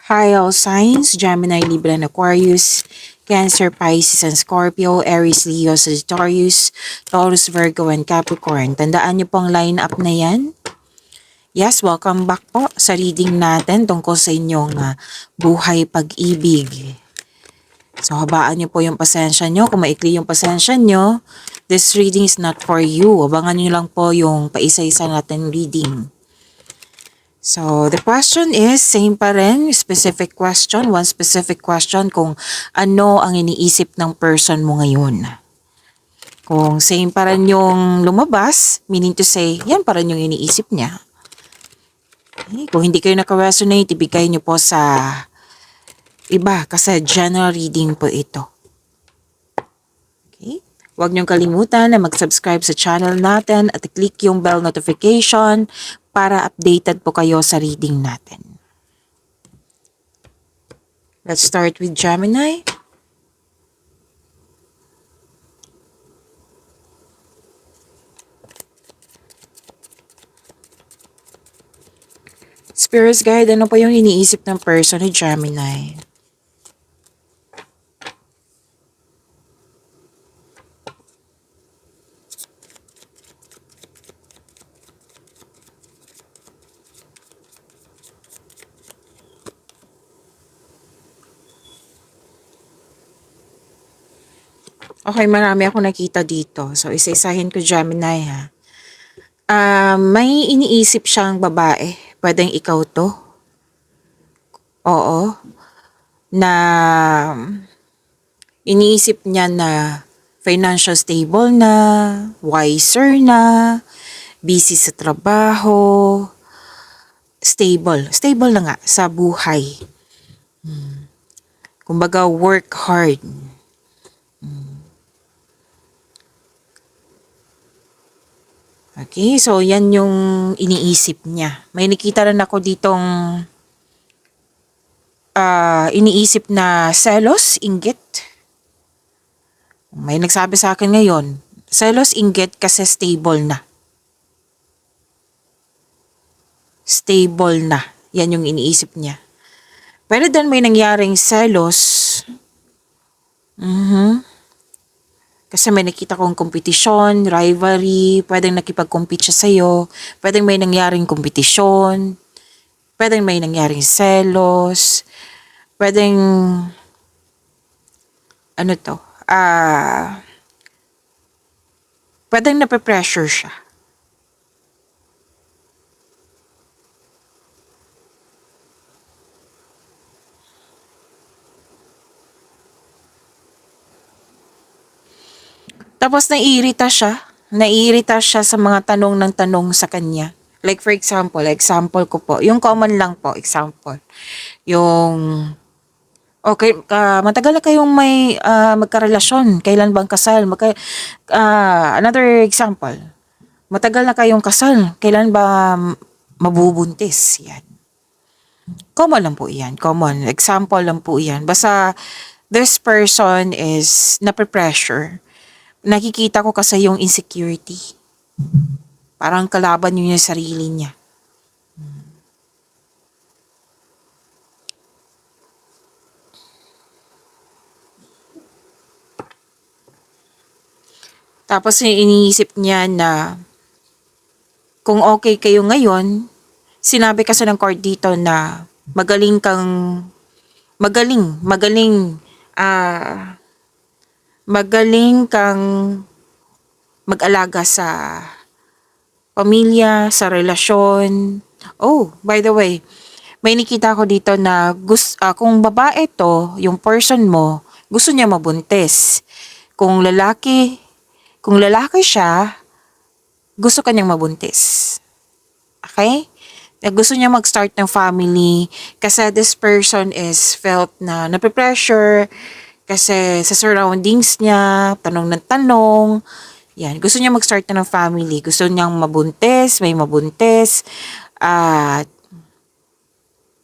Hi all signs, Gemini, Libra, and Aquarius, Cancer, Pisces, and Scorpio, Aries, Leo, Sagittarius, Taurus, Virgo, and Capricorn. Tandaan niyo pong line-up na yan. Yes, welcome back po sa reading natin tungkol sa inyong buhay pag-ibig. So, habaan niyo po yung pasensya niyo. Kung maikli yung pasensya niyo, this reading is not for you. Abangan niyo lang po yung paisa-isa natin reading. So, the question is, same pa rin, specific question, one specific question kung ano ang iniisip ng person mo ngayon. Kung same pa rin yung lumabas, meaning to say, yan pa rin yung iniisip niya. Okay. Kung hindi kayo naka-resonate, ibigay niyo po sa iba kasi general reading po ito. Okay. Huwag niyong kalimutan na mag-subscribe sa channel natin at i-click yung bell notification para updated po kayo sa reading natin. Let's start with Gemini. Spirit's guide, ano po yung iniisip ng person ni Gemini? Okay, marami ako nakita dito. So, isa-isahin ko Gemini ha. May iniisip siyang babae. Pwedeng ikaw to. Oo. Na iniisip niya na financial stable na, wiser na, busy sa trabaho, stable. Stable na nga sa buhay. Kumbaga, work hard. Okay, so yan yung iniisip niya. May nakita rin ako ditong iniisip na selos, inggit. May nagsabi sa akin ngayon, selos, inggit kasi stable na. Stable na. Yan yung iniisip niya. Pero then may nangyaring selos. Kasi may nakita kong kompetisyon, rivalry, pwedeng nakipag-compete siya sa'yo, pwedeng may nangyaring kompetisyon, pwedeng may nangyaring selos, pwedeng, pwedeng nape-pressure siya. Tapos naiirita siya sa mga tanong ng tanong sa kanya. Like for example ko po, yung common lang po, example. Yung, okay, matagal na kayong may magkarelasyon, kailan bang kasal? Another example, matagal na kayong kasal, kailan ba mabubuntis? Yan. Common lang po yan, common. Example lang po yan. Basta this person is nape-pressure. Nakikita ko kasi yung insecurity. Parang kalaban niya yung sarili niya. Tapos iniisip niya na kung okay kayo ngayon, sinabi kasi ng card dito na magaling kang mag-alaga sa pamilya, sa relasyon. Oh, by the way, may nakita ko dito na kung babae to, yung person mo, gusto niya mabuntis. Kung lalaki siya, gusto kanyang mabuntis. Okay? Gusto niya mag-start ng family kasi this person is felt na nape-pressure kasi sa surroundings niya, tanong ng tanong. Yan, gusto niya mag-start na ng family. Gusto niyang mabuntis, may mabuntis.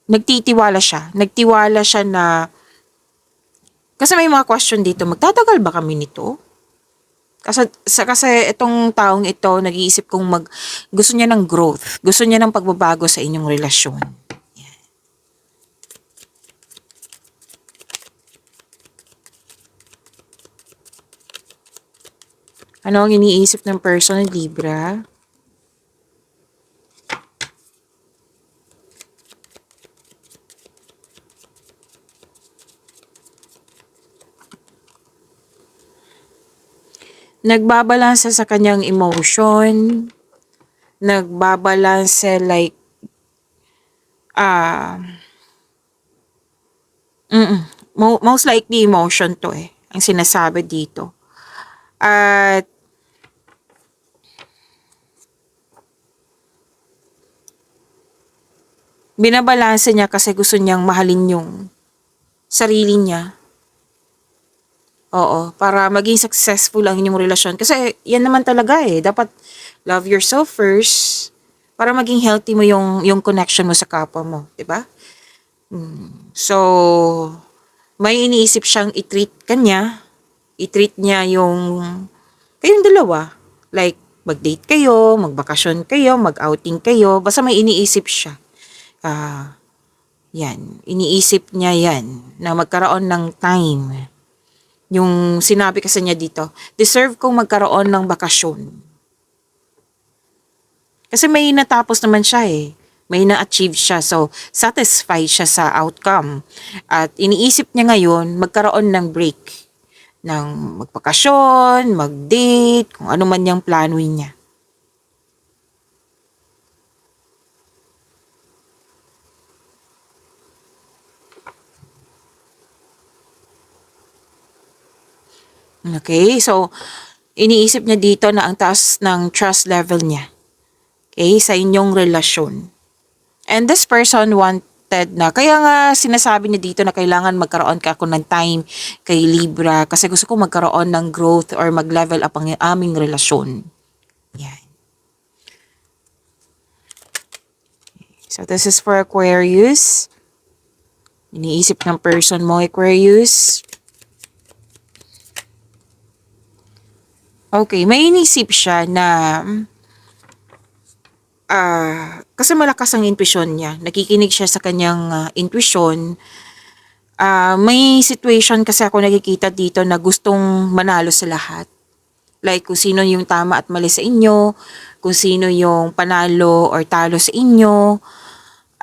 Nagtiwala siya na kasi may mga question dito, magtatagal ba kami nito? Kasi itong taong ito, nag-iisip kung gusto niya ng growth, gusto niya ng pagbabago sa inyong relasyon. Yan. Ano ang iniisip ng person ng Libra? Nagbabalanse sa kanyang emotion. Nagbabalanse like, ah, most likely emotion to eh. Ang sinasabi dito. At binabalanse niya kasi gusto niyang mahalin yung sarili niya. Oo, para maging successful ang inyong relasyon. Kasi yan naman talaga eh. Dapat love yourself first para maging healthy mo yung connection mo sa kapwa mo. 'Di ba? So, may iniisip siyang i-treat kanya. I-treat niya kayong dalawa. Like, mag-date kayo, magbakasyon kayo, mag-outing kayo. Basta may iniisip siya. Ah, yan. Iniisip niya yan na magkaroon ng time. Yung sinabi kasi niya dito, deserve kong magkaroon ng bakasyon. Kasi may natapos naman siya eh. May na-achieve siya. So, satisfied siya sa outcome. At iniisip niya ngayon, magkaroon ng break. Ng magpakasyon, mag-date, kung ano man yung plano niya. Okay? So, iniisip niya dito na ang taas ng trust level niya. Okay? Sa inyong relasyon. And this person wanted na, kaya nga sinasabi niya dito na kailangan magkaroon ka ako ng time kay Libra kasi gusto ko magkaroon ng growth or mag-level up ang aming relasyon. Yan. So this is for Aquarius. Iniisip ng person mo, Aquarius. Okay, may inisip siya na kasi malakas ang intuition niya. Nakikinig siya sa kanyang intuition. May situation kasi ako nakikita dito na gustong manalo sa lahat. Like kung sino yung tama at mali sa inyo, kung sino yung panalo or talo sa inyo.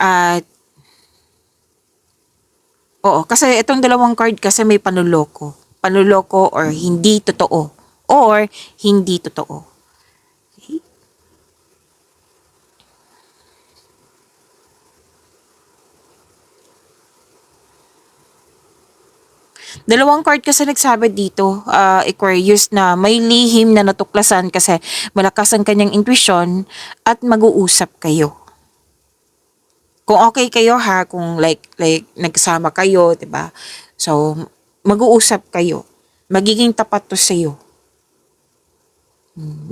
At oo, kasi itong dalawang card kasi may panuloko. Panuloko or hindi totoo. Or hindi totoo. Okay? Dalawang card kasi nagsabi dito, Aquarius, na may lihim na natuklasan kasi malakas ang kanyang intuition at mag-uusap kayo. Kung okay kayo ha, kung like nagsama kayo, 'di ba? So, mag-uusap kayo. Magiging tapat to sa iyo.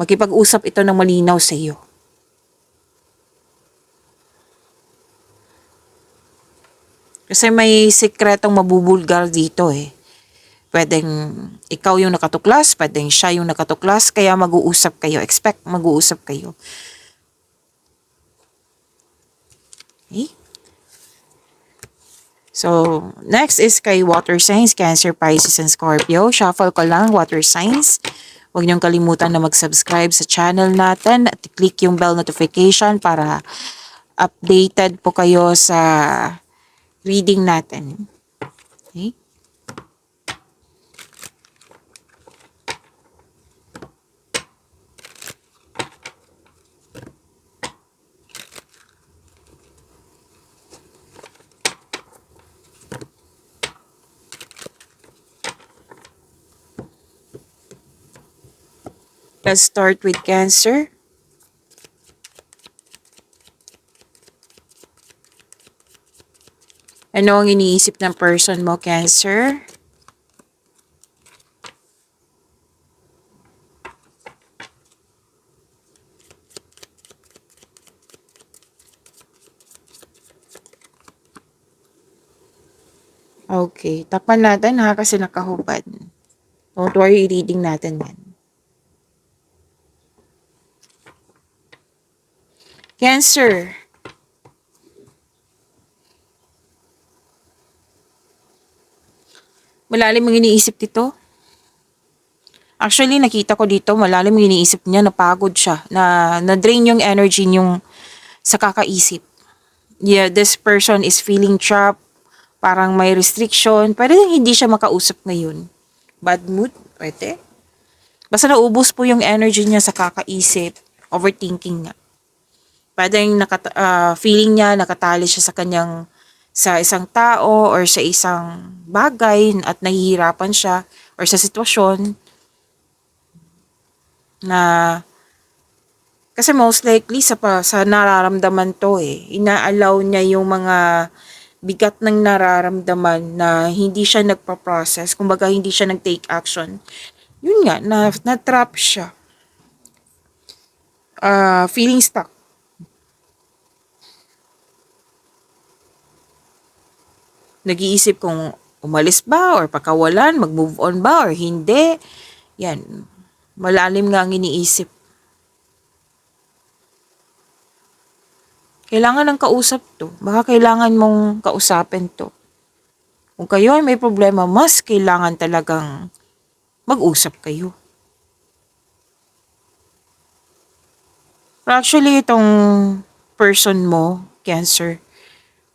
Makipag-usap ito ng malinaw sa iyo. Kasi may sikretong mabubulgar dito eh. Pwedeng ikaw yung nakatuklas, pwedeng siya yung nakatuklas, kaya mag-uusap kayo. Expect mag-uusap kayo. Okay? So, next is kay water signs, Cancer, Pisces, and Scorpio. Shuffle ko lang, water signs. Huwag niyong kalimutan na mag-subscribe sa channel natin at click yung bell notification para updated po kayo sa reading natin. Okay? Let's start with Cancer. Ano ang iniisip ng person mo, Cancer? Okay, takpan natin ha kasi nakahubad. Don't worry, reading natin yan. Cancer. Malalim ang iniisip dito. Actually, nakita ko dito, malalim yung iniisip niya, napagod siya, na-drain yung energy niyong sa kakaisip. Yeah, this person is feeling trapped, parang may restriction, pwede hindi siya makausap ngayon. Bad mood, pwede. Basta naubos po yung energy niya sa kakaisip, overthinking nga. Pwedeng feeling niya nakatali siya sa isang tao or sa isang bagay at nahihirapan siya or sa sitwasyon na kasi most likely sa nararamdaman to inaalaw niya yung mga bigat ng nararamdaman na hindi siya nagpa-process, kumbaga hindi siya nag-take action. Yun nga, na-trap siya. Feeling stuck. Nag-iisip kung umalis ba or pakawalan, mag-move on ba or hindi. Yan, malalim nga ang iniisip. Kailangan ng kausap to. Baka kailangan mong kausapin to. Kung kayo ay may problema, mas kailangan talagang mag-usap kayo. Pero actually, itong person mo, Cancer,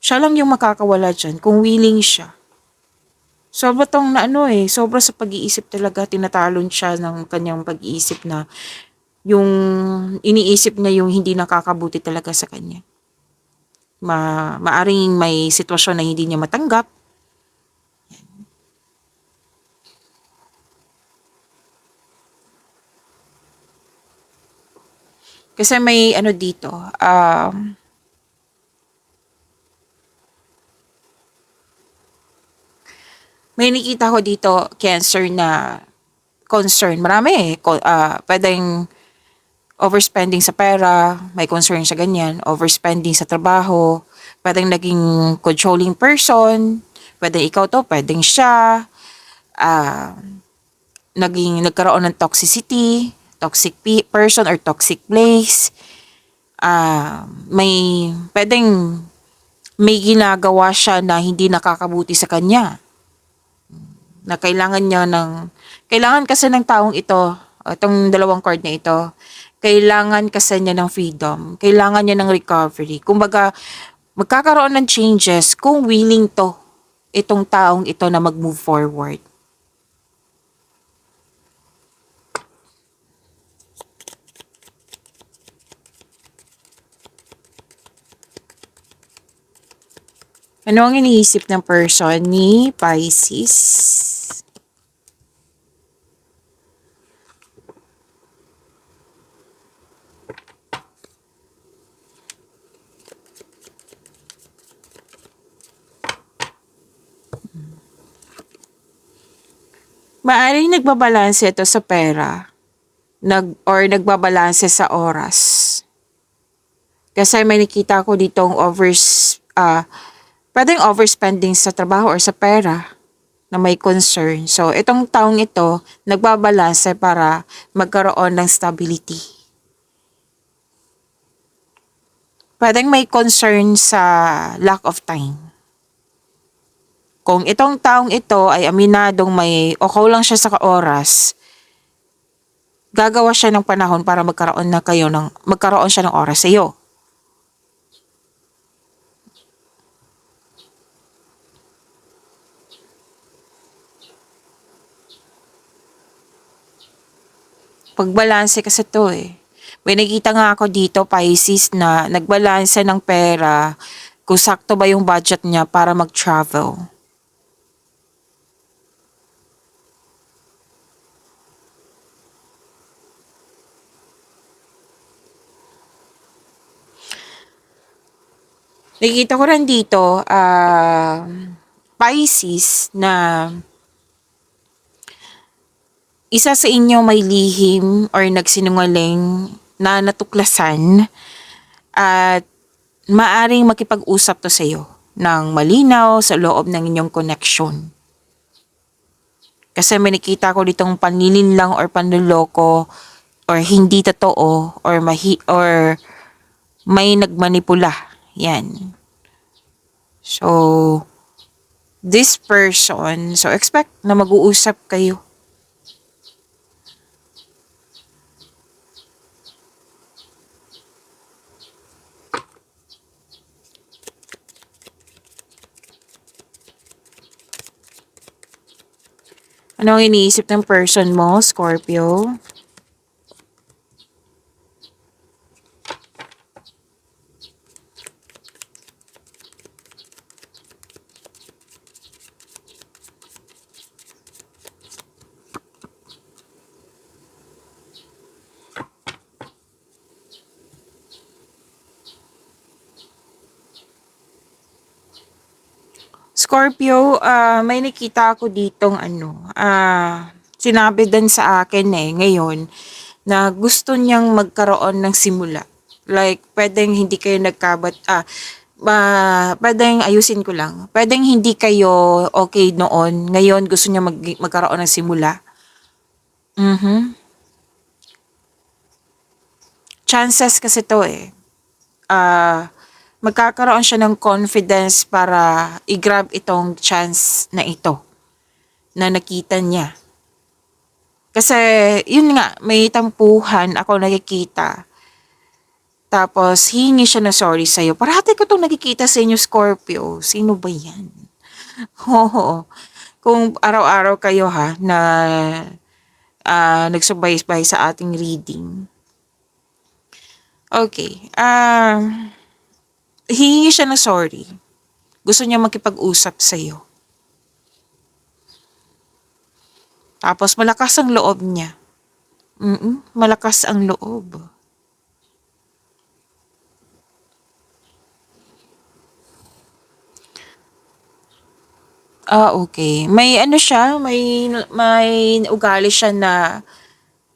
siya lang yung makakawala dyan kung willing siya. Sobra tong sobra sa pag-iisip talaga, tinatalon siya ng kanyang pag-iisip na yung iniisip niya yung hindi nakakabuti talaga sa kanya. Maaring may sitwasyon na hindi niya matanggap. Kasi may dito, may nakita ko dito, Cancer, na concern. Marami pwedeng overspending sa pera, may concern sa ganyan, overspending sa trabaho, pwedeng naging controlling person, pwedeng ikaw to, pwedeng siya, nagkaroon ng toxicity, toxic person or toxic place, pwedeng may ginagawa siya na hindi nakakabuti sa kanya, na kailangan kasi ng taong ito, itong dalawang card na ito, kailangan kasi niya ng freedom, kailangan niya ng recovery. Kumbaga, magkakaroon ng changes kung willing to, itong taong ito na mag-move forward. Ano ang iniisip ng person ni Pisces? Maaring nagbabalanse ito sa pera or nagbabalanse sa oras. Kasi may nakita ko ditong pwedeng overspending sa trabaho or sa pera na may concern. So, itong taong ito, nagbabalanse para magkaroon ng stability. Pwedeng may concern sa lack of time. Kung itong taong ito ay aminadong o kulang siya sa oras, gagawa siya ng panahon para magkaroon siya ng oras sa iyo. Pagbalanse kasi to May nakita nga ako dito, Pisces, na nagbalanse ng pera kung sakto ba yung budget niya para mag-travel. Nakikita ko rin dito, Pisces, na isa sa inyo may lihim or nagsinungaling na natuklasan at maaring makipag-usap to sa iyo ng malinaw sa loob ng inyong connection. Kasi may nakita ko ditong panlilinlang or panluloko or hindi totoo or may nagmanipula. Yan. So, this person, so expect na mag-uusap kayo. Ano ang iniisip ng person mo, Scorpio? Scorpio, may nakita ako ditong sinabi din sa akin ngayon na gusto niyang magkaroon ng simula. Like, pwedeng hindi kayo pwedeng ayusin ko lang. Pwedeng hindi kayo okay noon. Ngayon, gusto niya magkaroon ng simula. Mhm. Chances kasi to magkakaroon siya ng confidence para i-grab itong chance na ito na nakita niya. Kasi, yun nga, may tampuhan ako nakikita. Tapos, hihingi siya ng sorry sa'yo. Parati ko itong nakikita sa inyo, Scorpio. Sino ba yan? Oo. Kung araw-araw kayo na nagsubaybay sa ating reading. Okay. Hihingi siya ng sorry. Gusto niya makipag-usap sa'yo. Tapos, malakas ang loob niya. Malakas ang loob. Okay. May siya, may ugali siya na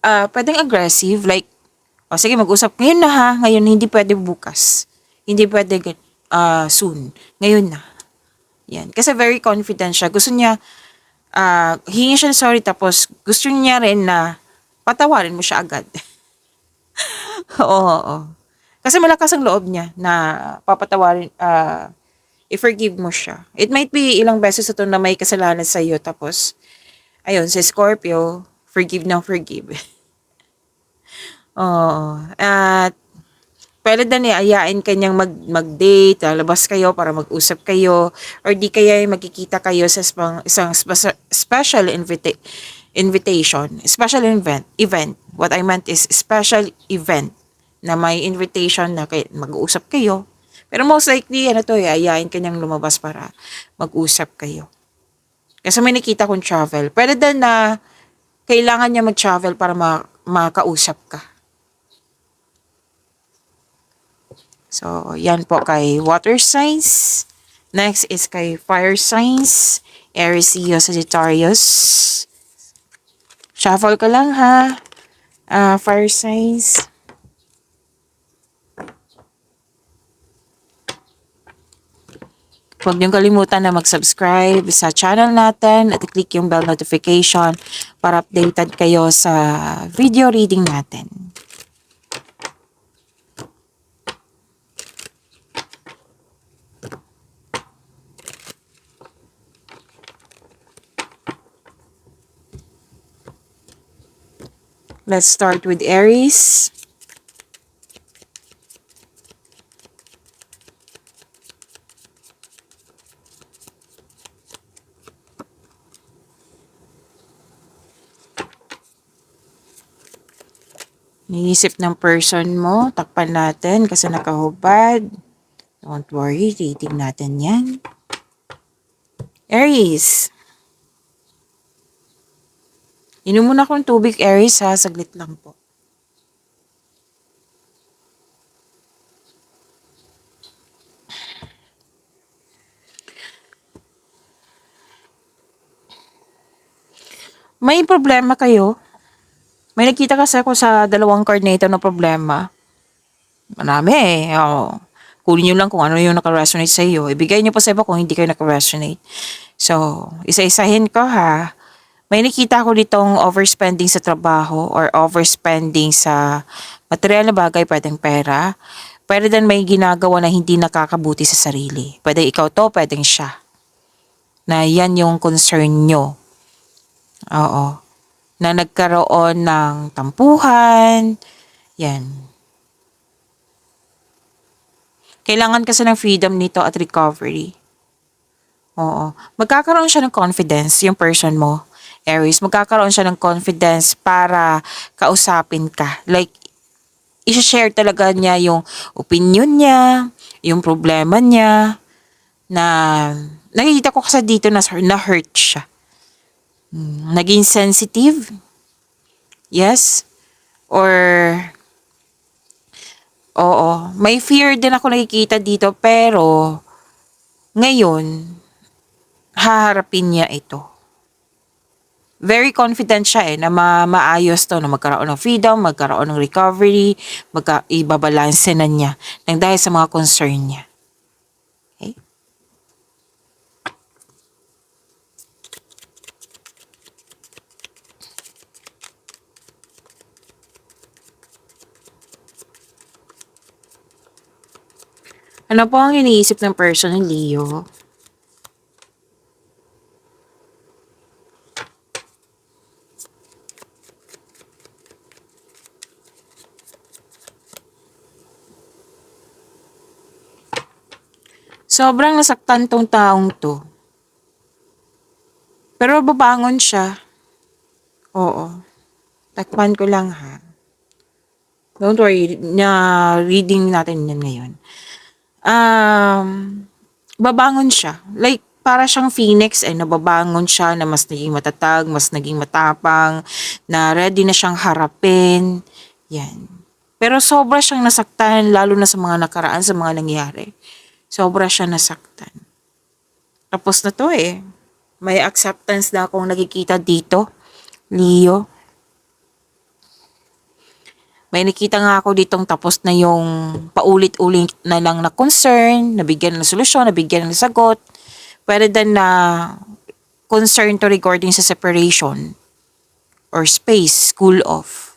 pwedeng aggressive, like, sige, mag-usap ngayon na ha, ngayon, hindi pwede bukas. Hindi pwede soon. Ngayon na. Yan. Kasi very confident siya. Gusto niya, hingi siya ng sorry, tapos gusto niya rin na patawarin mo siya agad. Oo. Kasi malakas ang loob niya na papatawarin, i-forgive mo siya. It might be ilang beses ito na may kasalanan sa iyo, tapos, ayun, si Scorpio, forgive na forgive. Oo. At, pwede din ayain kanyang mag-date, lalabas kayo para mag-usap kayo, or di kaya magkikita kayo sa isang special invitation, special event. What I meant is special event na may invitation na mag-uusap kayo. Pero most likely, ayain kanyang lumabas para mag-usap kayo. Kasi may nakita kong travel. Pwede din na kailangan niya mag-travel para makausap ka. So, yan po kay water signs. Next is kay fire signs. Aries, Leo, Sagittarius. Shuffle ka lang ha. Fire signs. Huwag niyong kalimutan na mag-subscribe sa channel natin at i-click yung bell notification para updated kayo sa video reading natin. Let's start with Aries. Niisip ng person mo, takpan natin kasi nakahubad. Don't worry, reading natin yan. Aries. Inom muna akong tubig, Aries ha, saglit lang po. May problema kayo? May nakita kasi ako sa dalawang card na ito na problema. Marami Kunin nyo lang kung ano yung naka-resonate sa iyo. Ibigay nyo pa sa iba kung hindi kayo naka-resonate. So, isa-isahin ko ha. May nakita ko ditong overspending sa trabaho or overspending sa material na bagay, pwedeng pera. Pwede din may ginagawa na hindi nakakabuti sa sarili. Pwede ikaw to, pwedeng siya. Na yan yung concern nyo. Oo. Na nagkaroon ng tampuhan. Yan. Kailangan kasi ng freedom nito at recovery. Oo. Magkakaroon siya ng confidence, yung person mo. Aries, magkakaroon siya ng confidence para kausapin ka. Like, i-share talaga niya yung opinion niya, yung problema niya, na nakikita ko kasi dito na hurt siya. Naging sensitive, yes, or oo, may fear din ako nakikita dito pero ngayon haharapin niya ito. Very confident siya na maayos to, na magkaroon ng freedom, magkaroon ng recovery, ibabalanse na niya nang dahil sa mga concern niya. Okay? Ano po ang iniisip ng person ng Leo? Sobrang nasaktan tong taong to. Pero babangon siya. Oo. Takpan ko lang ha. Don't worry, na reading natin yan ngayon. Um, Babangon siya. Like, para siyang phoenix nababangon siya na mas naging matatag, mas naging matapang, na ready na siyang harapin. Yan. Pero sobra siyang nasaktan, lalo na sa mga nakaraan, sa mga nangyari. Sobra siya nasaktan. Tapos na to May acceptance na akong nakikita dito, Leo. May nakita nga ako ditong tapos na yung paulit-ulit na lang na concern, nabigyan ng solusyon, nabigyan ng sagot. Pwede din na concern to regarding sa separation or space, cool off.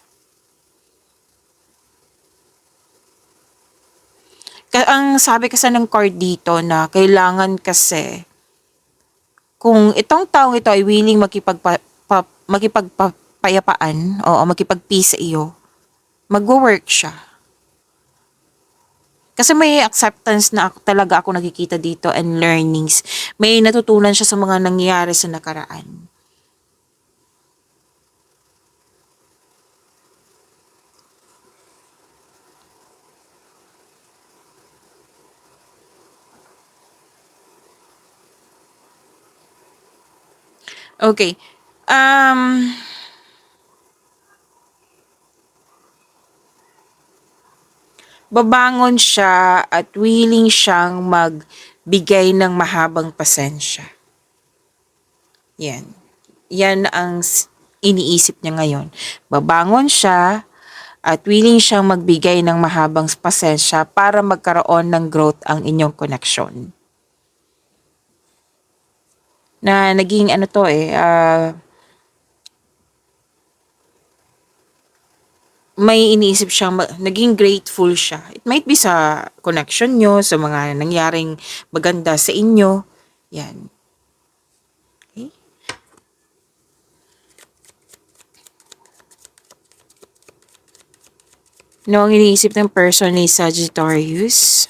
Ang sabi kasi ng card dito na kailangan kasi kung itong taong ito ay willing makipagpayapaan o makipag-peace sa iyo, mag-work siya. Kasi may acceptance na talaga ako nakikita dito and learnings. May natutunan siya sa mga nangyayari sa nakaraan. Okay. Babangon siya at willing siyang magbigay ng mahabang pasensya. Yan. Yan ang iniisip niya ngayon. Babangon siya at willing siyang magbigay ng mahabang pasensya para magkaroon ng growth ang inyong connection. Na naging ano to may iniisip siyang, naging grateful siya. It might be sa connection nyo, sa mga nangyaring maganda sa inyo. Yan. Okay. No, ang iniisip ng person ni Sagittarius.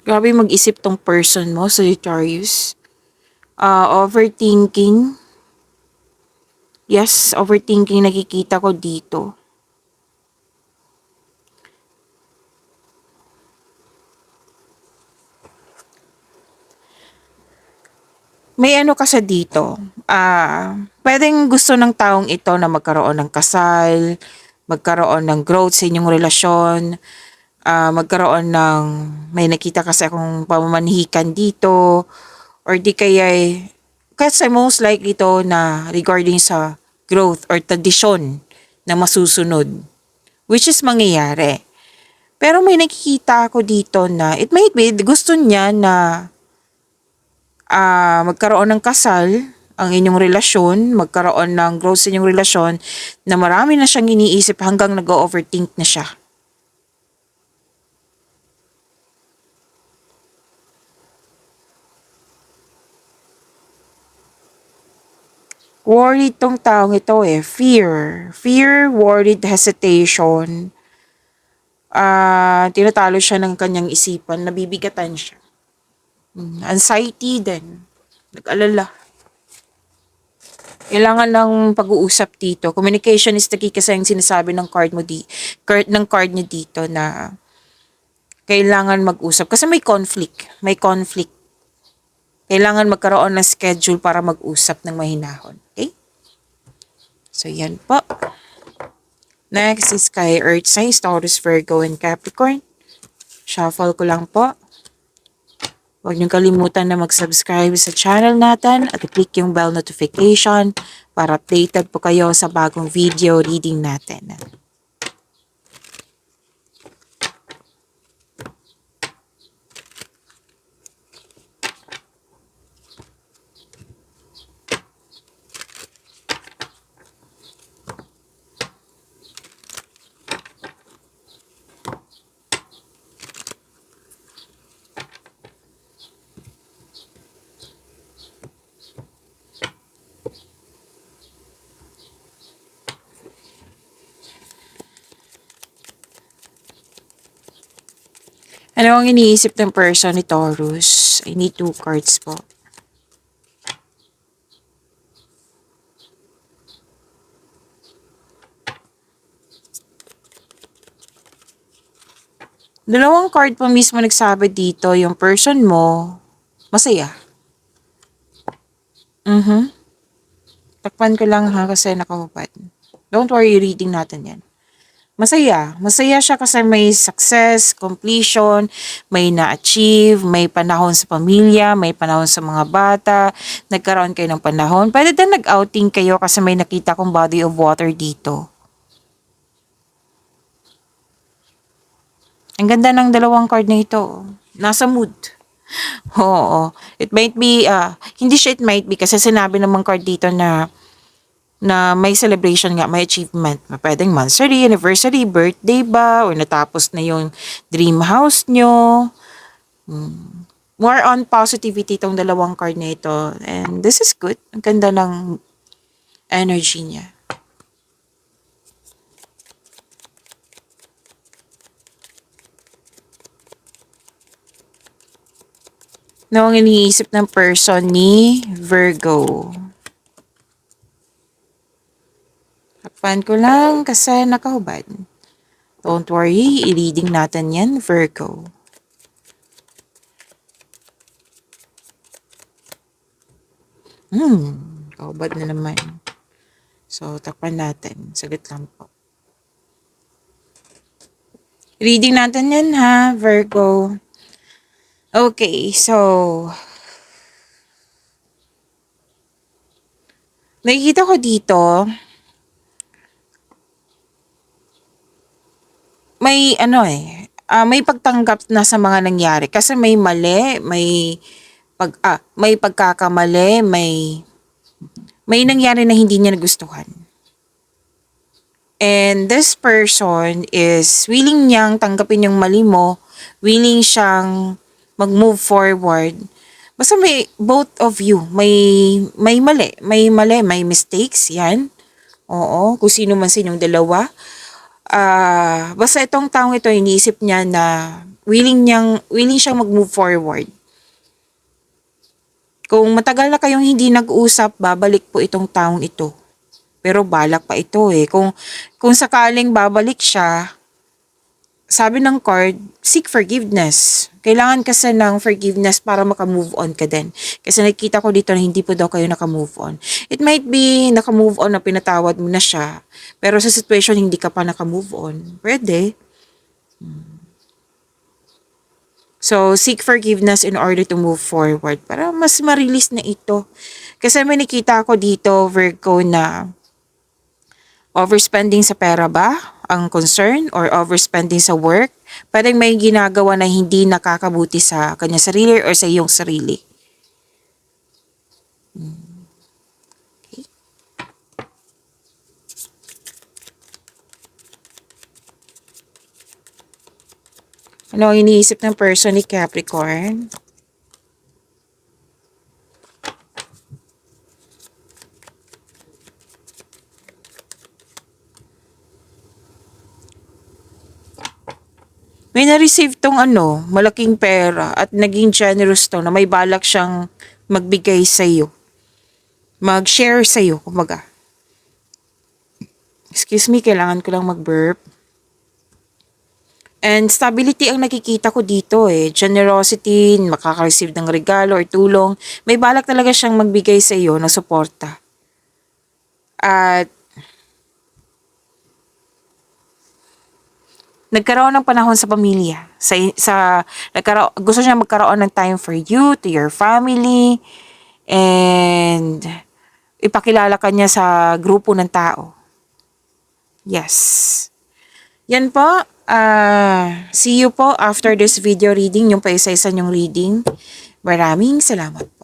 Grabe mag-isip tong person mo, Sagittarius. Overthinking. Yes, overthinking nakikita ko dito. May ano kasi dito. Pwedeng gusto ng taong ito na magkaroon ng kasal, magkaroon ng growth sa inyong relasyon, magkaroon ng, may nakita kasi akong pamamanhikan dito, or di kaya, kasi most likely to na regarding sa growth or tradisyon na masusunod, which is mangyayari. Pero may nakikita ako dito na it might be gusto niya na magkaroon ng kasal ang inyong relasyon, magkaroon ng growth sa inyong relasyon, na marami na siyang iniisip hanggang nag-overthink na siya. Worried tong taong ito eh. Fear. Fear, worried, hesitation. Tinatalo siya ng kanyang isipan. Nabibigatan siya. Anxiety din. Nag-alala. Kailangan ng pag-uusap dito. Communication is the key kasi ang sinasabi ng card mo ng card niya dito na kailangan mag-usap kasi may conflict. May conflict. Kailangan magkaroon ng schedule para mag-usap ng mahinahon. Okay? So, yan po. Next is kay Earth signs, Taurus, Virgo, and Capricorn. Shuffle ko lang po. Huwag niyong kalimutan na mag-subscribe sa channel natin at i-click yung bell notification para updated po kayo sa bagong video reading natin. Ano ang iniisip ng person ni Taurus? I need 2 cards po. Dalawang card po mismo nagsabi dito, yung person mo, masaya. Takpan ko lang ha kasi nakahubad. Don't worry, reading natin yan. Masaya. Masaya siya kasi may success, completion, may na-achieve, may panahon sa pamilya, may panahon sa mga bata, nagkaroon kayo ng panahon. Pwede din nag-outing kayo kasi may nakita kong body of water dito. Ang ganda ng dalawang card na ito. Nasa mood. Oo. It might be, hindi siya it might be kasi sinabi namang card dito na may celebration nga, may achievement. Pwedeng monthsary, anniversary, birthday ba, or natapos na yung dream house nyo. More on positivity itong dalawang card na ito. And this is good. Ang ganda ng energy niya. Ano ang iniisip ng person ni Virgo? Takpan ko lang kasi nakahubad. Don't worry, i-reading natin yan, Virgo. Kahubad na naman. So, takpan natin. Saglit lang po. Reading natin yan ha, Virgo. Okay, so nakikita ko dito, may may pagtanggap na sa mga nangyari kasi may mali, may pagkakamali, may nangyari na hindi niya nagustuhan. And this person is willing niyang tanggapin yung mali mo, willing siyang mag-move forward. Basta may both of you, may mali, may mistakes, yan. Oo, kung sino man sa inyong dalawa. Basta itong taong ito, iniisip niya na willing siyang mag-move forward. Kung matagal na kayong hindi nag-usap, babalik po itong taong ito. Pero balak pa ito eh. Kung sakaling babalik siya, sabi ng card, seek forgiveness. Kailangan kasi ng forgiveness para maka-move on ka din. Kasi nakikita ko dito na hindi po daw kayo naka-move on. It might be naka-move on na pinatawad mo na siya. Pero sa situation hindi ka pa naka-move on. Pwede. So, seek forgiveness in order to move forward. Para mas ma-release na ito. Kasi may nakita ko dito, Virgo, na overspending sa pera ba ang concern or overspending sa work? Pwedeng may ginagawa na hindi nakakabuti sa kanya sarili or sa iyong sarili. Okay. Ano ang iniisip ng person ni Capricorn? may na-receive tong malaking pera at naging generous to na may balak siyang magbigay sa'yo. Mag-share sa'yo, kumbaga. Excuse me, kailangan ko lang mag-burp. And stability ang nakikita ko dito eh. Generosity, makaka-receive ng regalo or tulong. May balak talaga siyang magbigay sa iyo ng suporta. At nagkaroon ng panahon sa pamilya. Gusto niya magkaroon ng time for you, to your family, and ipakilala ka niya sa grupo ng tao. Yes. Yan po. See you po after this video reading, yung pa isa-isa yung reading. Maraming salamat.